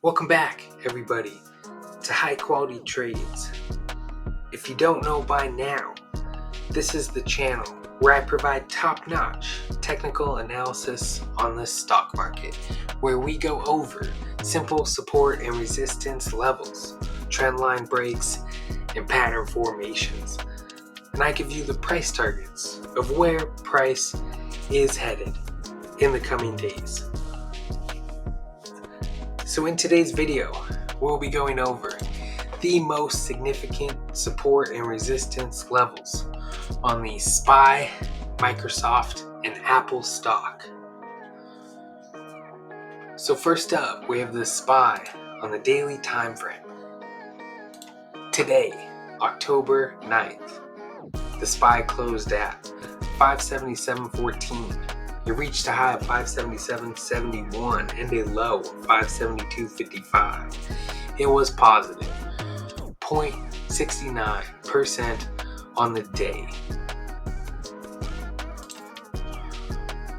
Welcome back, everybody, to High Quality Trades. If you don't know by now, this is the channel where I provide top-notch technical analysis on the stock market, where we go over simple support and resistance levels, trendline breaks, and pattern formations. And I give you the price targets of where price is headed in the coming days. So in today's video, we'll be going over the most significant support and resistance levels on the SPY, Microsoft, and Apple stock. So first up, we have the SPY on the daily time frame. Today, October 9th, the SPY closed at 577.14. It reached a high of 577.71 and a low of 572.55. It was positive 0.69% on the day.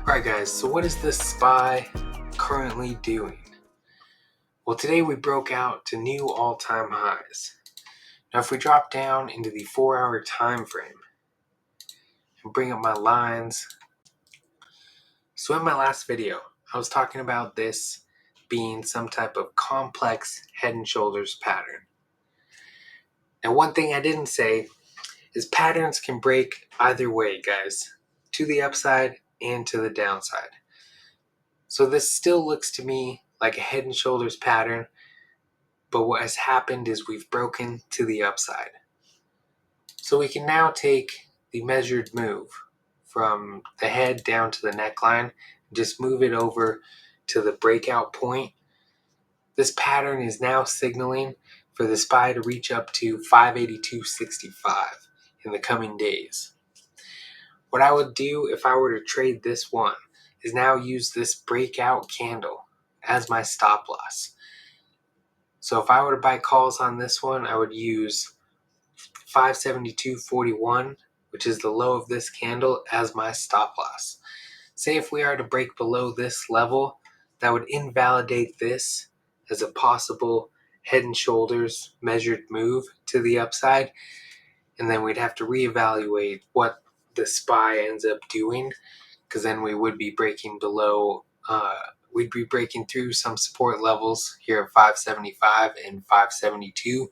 Alright guys, so what is the SPY currently doing? Well, today we broke out to new all-time highs. Now if we drop down into the 4-hour time frame and bring up my lines. So in my last video, I was talking about this being some type of complex head and shoulders pattern. And one thing I didn't say is patterns can break either way, guys, to the upside and to the downside. So this still looks to me like a head and shoulders pattern, but what has happened is we've broken to the upside. So we can now take the measured move from the head down to the neckline and just move it over to the breakout point. This pattern is now signaling for the SPY to reach up to 582.65 in the coming days. What I would do if I were to trade this one is now use this breakout candle as my stop loss. So if I were to buy calls on this one, I would use 572.41, which is the low of this candle, as my stop loss. Say if we are to break below this level, that would invalidate this as a possible head and shoulders measured move to the upside, and then we'd have to reevaluate what the SPY ends up doing, because then we would be breaking below, we'd be breaking through some support levels here at 575 and 572,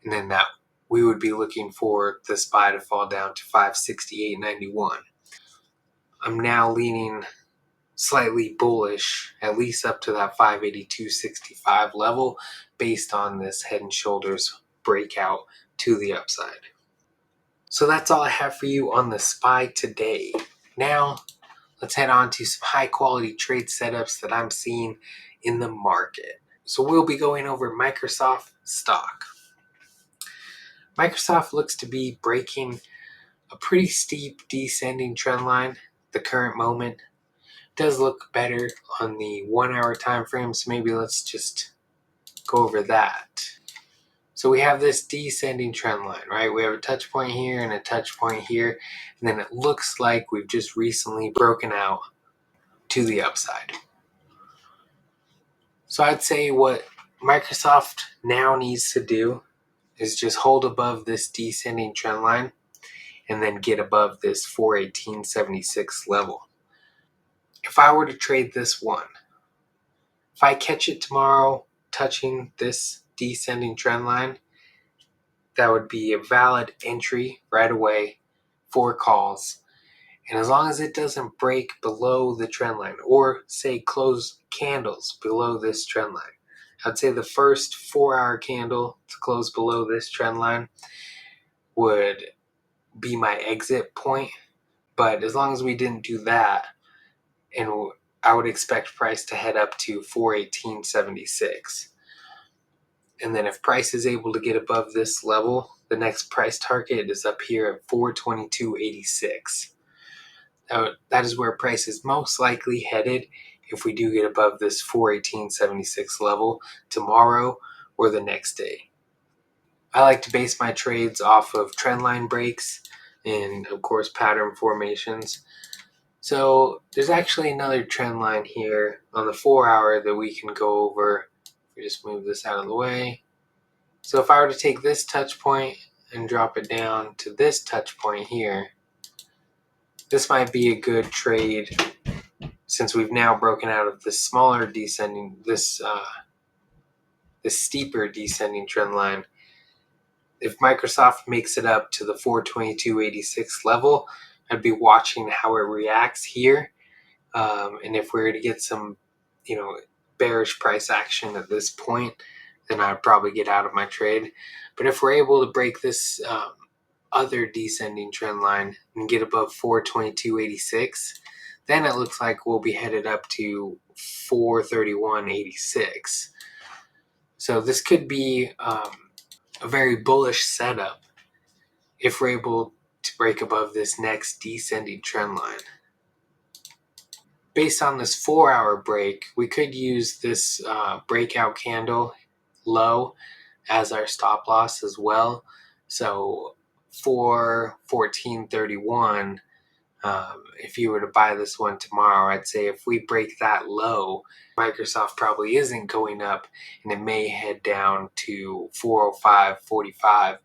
and then that we would be looking for the SPY to fall down to 568.91. I'm now leaning slightly bullish, at least up to that 582.65 level, based on this head and shoulders breakout to the upside. So that's all I have for you on the SPY today. Now, let's head on to some high quality trade setups that I'm seeing in the market. So we'll be going over Microsoft stock. Microsoft looks to be breaking a pretty steep descending trend line at the current moment. It does look better on the 1-hour time frame, so maybe let's just go over that. So we have this descending trend line, right? We have a touch point here and a touch point here, and then it looks like we've just recently broken out to the upside. So I'd say what Microsoft now needs to do is just hold above this descending trend line and then get above this 418.76 level. If I were to trade this one, if I catch it tomorrow touching this descending trend line, that would be a valid entry right away for calls. And as long as it doesn't break below the trend line, or say close candles below this trend line, I'd say the first 4-hour candle to close below this trend line would be my exit point. But as long as we didn't do that, and I would expect price to head up to 418.76. And then if price is able to get above this level, the next price target is up here at 422.86. That is where price is most likely headed if we do get above this 418.76 level tomorrow or the next day. I like to base my trades off of trendline breaks and of course pattern formations. So there's actually another trend line here on the 4-hour that we can go over We just move this out of the way. So if I were to take this touch point and drop it down to this touch point here, this might be a good trade since we've now broken out of this smaller descending, this steeper descending trend line. If Microsoft makes it up to the 422.86 level, I'd be watching how it reacts here. And if we were to get some, bearish price action at this point, then I'd probably get out of my trade. But if we're able to break this other descending trend line and get above 422.86, then it looks like we'll be headed up to 431.86. So this could be a very bullish setup if we're able to break above this next descending trend line. Based on this 4-hour break, we could use this breakout candle low as our stop loss as well. So for 14.31, if you were to buy this one tomorrow, I'd say if we break that low, Microsoft probably isn't going up, and it may head down to 405.45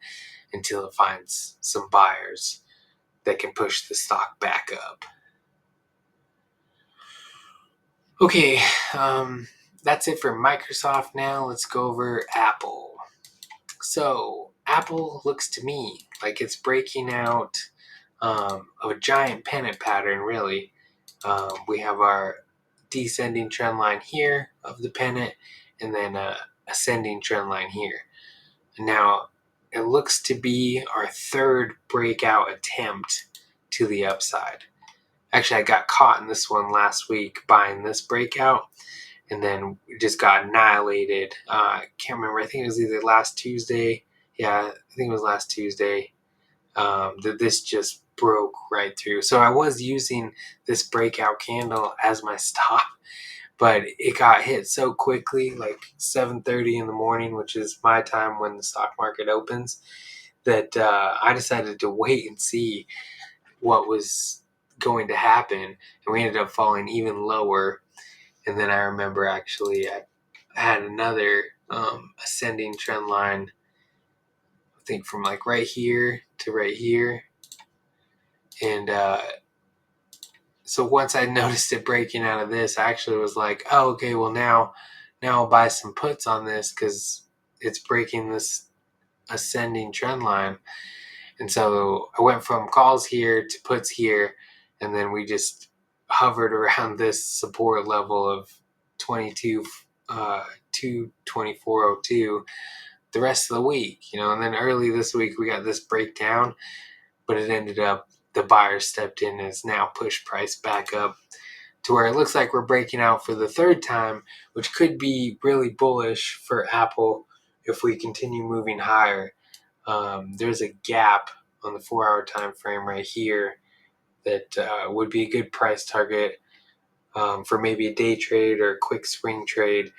until it finds some buyers that can push the stock back up. Okay, that's it for Microsoft. Now let's go over Apple. So Apple looks to me like it's breaking out of a giant pennant pattern, really. We have our descending trend line here of the pennant, and then a ascending trend line here. And now it looks to be our third breakout attempt to the upside. Actually, I got caught in this one last week buying this breakout, and then we just got annihilated. I can't remember. I think it was either last Tuesday. Yeah, I think it was last Tuesday. That this just broke right through. So I was using this breakout candle as my stop, but it got hit so quickly, like 7:30 in the morning, which is my time when the stock market opens, that I decided to wait and see what was going to happen, and we ended up falling even lower. And then I remember actually I had another ascending trend line, I think from like right here to right here. And so once I noticed it breaking out of this, I actually was like, oh, okay, well now I'll buy some puts on this because it's breaking this ascending trend line. And so I went from calls here to puts here, and then we just hovered around this support level of 224.02 the rest of the week, and then early this week we got this breakdown, but it ended up the buyer stepped in and has now pushed price back up to where it looks like we're breaking out for the third time, which could be really bullish for Apple if we continue moving higher. There's a gap on the 4-hour time frame right here that would be a good price target for maybe a day trade or a quick swing trade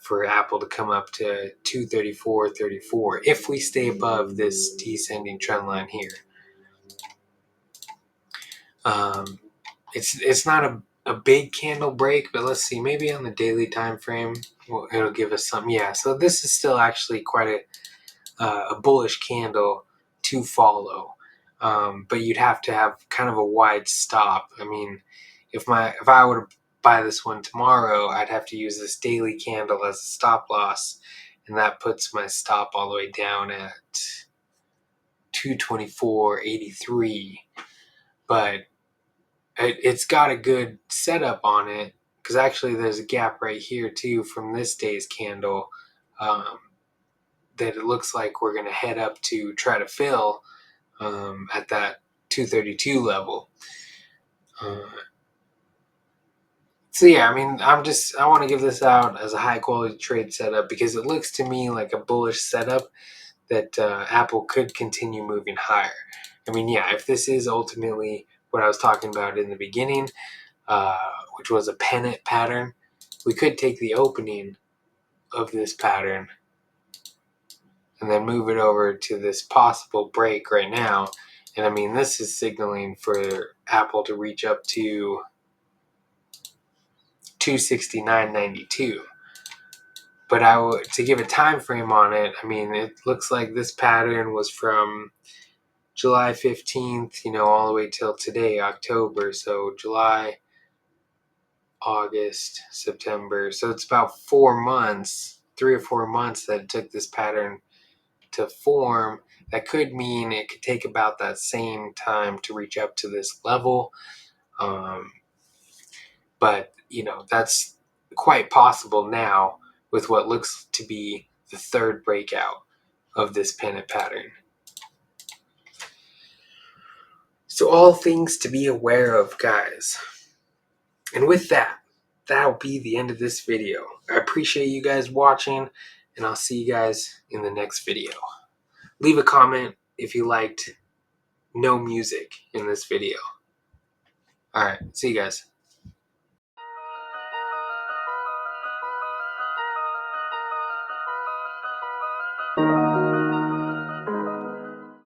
for Apple to come up to 234.34 if we stay above this descending trend line here. It's not a big candle break, but let's see, maybe on the daily time frame, it'll give us some. Yeah, so this is still actually quite a bullish candle to follow, but you'd have to have kind of a wide stop. I mean, if I were to buy this one tomorrow, I'd have to use this daily candle as a stop loss, and that puts my stop all the way down at 224.83. But it's got a good setup on it, because actually there's a gap right here too from this day's candle that it looks like we're going to head up to try to fill at that 232 level. So yeah, I mean, I want to give this out as a high quality trade setup because it looks to me like a bullish setup that Apple could continue moving higher. I mean, yeah, if this is ultimately what I was talking about in the beginning, which was a pennant pattern, we could take the opening of this pattern and then move it over to this possible break right now. And I mean, this is signaling for Apple to reach up to 269.92. But to give a time frame on it, I mean, it looks like this pattern was from July 15th, all the way till today, October. So July, August, September. So it's about 4 months, 3 or 4 months that it took this pattern to form. That could mean it could take about that same time to reach up to this level. But, that's quite possible now with what looks to be the third breakout of this pennant pattern. So all things to be aware of, guys. And with that, that'll be the end of this video. I appreciate you guys watching, and I'll see you guys in the next video. Leave a comment if you liked no music in this video. Alright, see you guys.